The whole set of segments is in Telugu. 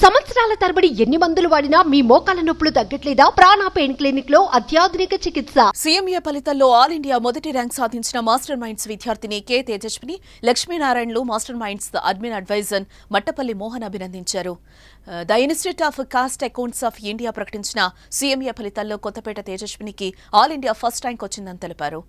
సంవత్సరాల తరబడి ఎన్ని మందులు వాడినా మీ మోకాల నొప్పులు తగ్గట్లేదా? ప్రాణ పెయిన్ క్లినిక్ లో అత్యాధునిక చికిత్స. సీఎంఏ ఫలితాల్లో ఆల్ ఇండియా మొదటి ర్యాంక్ సాధించిన మాస్టర్ మైండ్స్ విద్యార్థిని కె తేజస్విని లక్ష్మీనారాయణలు master minds admin advisor Mattapalli Mohan అభినందించారు. The institute of cost accounts of India ప్రకటించిన సీఎంఏ ఫలితాల్లో కొత్తపేట తేజస్వినికి ఆల్ ఇండియా ఫస్ట్ ర్యాంక్ వచ్చిందని తెలిపారు.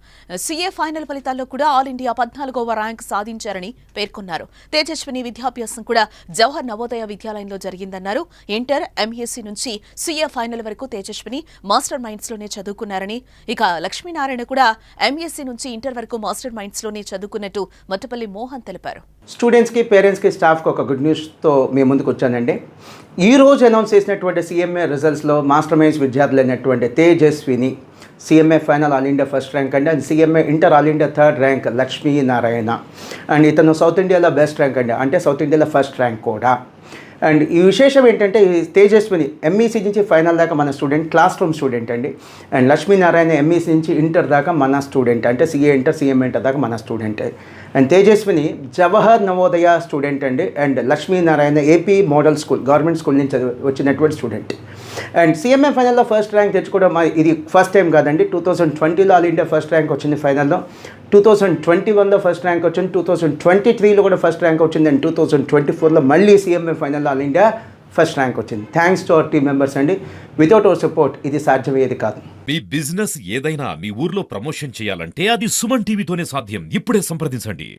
సీఏ ఫైనల్ ఫలితాల్లో కూడా ఆల్ ఇండియా 14వ ర్యాంక్ సాధించారని పేర్కొన్నారు. తేజస్విని విద్యాభ్యాసం కూడా జవహర్ నవోదయ విద్యాలయంలో జరిగిందన్నారు. ఇంటర్, ఎంఎస్సీ నుంచి సీఏ ఫైనల్ వరకు తేజస్విని మాస్టర్ మైండ్స్ లోనే చదువుకున్నారని, ఇక లక్ష్మీనారాయణ కూడా ఎంఎస్సీ నుంచి ఇంటర్ వరకు మాస్టర్ మైండ్స్ లోనే చదువుకున్నట్టు మట్టపల్లి మోహన్ తెలిపారు. స్టూడెంట్స్కి, పేరెంట్స్కి, స్టాఫ్కి ఒక గుడ్ న్యూస్తో మేము ముందుకు వచ్చానండి. ఈ రోజు అనౌన్స్ చేసినటువంటి సీఎంఏ రిజల్ట్స్లో మాస్టర్ మైండ్స్ విద్యార్థులు అయినటువంటి Tejaswini CMA final all India first rank అండి, and CMA inter all India third rank Lakshminarayana, and ఇతను సౌత్ ఇండియాలో బెస్ట్ ర్యాంక్ అండి, అంటే సౌత్ ఇండియాలో ఫస్ట్ ర్యాంక్ కూడా. అండ్ ఈ విశేషం ఏంటంటే తేజస్విని ఎంఈసీ నుంచి ఫైనల్ దాకా మన స్టూడెంట్, క్లాస్ రూమ్ స్టూడెంట్ అండి. అండ్ లక్ష్మీనారాయణ ఎంఈసీ నుంచి ఇంటర్ దాకా మన స్టూడెంట్, అంటే సీఏ ఇంటర్, సీఎంఏ ఇంటర్ దాకా మన student. And Tejaswini Jawahar Navodaya student అండి, and Lakshminarayana AP model school, government school నుంచి వచ్చినటువంటి స్టూడెంట్. అండ్ సీఎంఏ ఫైనల్లో ఫస్ట్ ర్యాంక్ తెచ్చుకోవడం ఇది ఫస్ట్ టైం కాదండి. 2020లో ఆల్ ఇండియా ఫస్ట్ ర్యాంక్ వచ్చింది ఫైనల్లో, 2021లో ఫస్ట్ ర్యాంక్ వచ్చింది, 2023లో కూడా ఫస్ట్ ర్యాంక్ వచ్చింది, అండ్ 2024లో మళ్ళీ సీఎంఏ ఫైనల్లో ఆల్ ఇండియా ఫస్ట్ ర్యాంక్ వచ్చింది. Thanks to our team members అండి. వితౌట్ అవర్ సపోర్ట్ ఇది సాధ్యమయ్యేది కాదు. మీ బిజినెస్ ఏదైనా మీ ఊర్లో ప్రమోషన్ చేయాలంటే అది సుమన్ టీవీతోనే సాధ్యం. ఇప్పుడే సంప్రదించండి.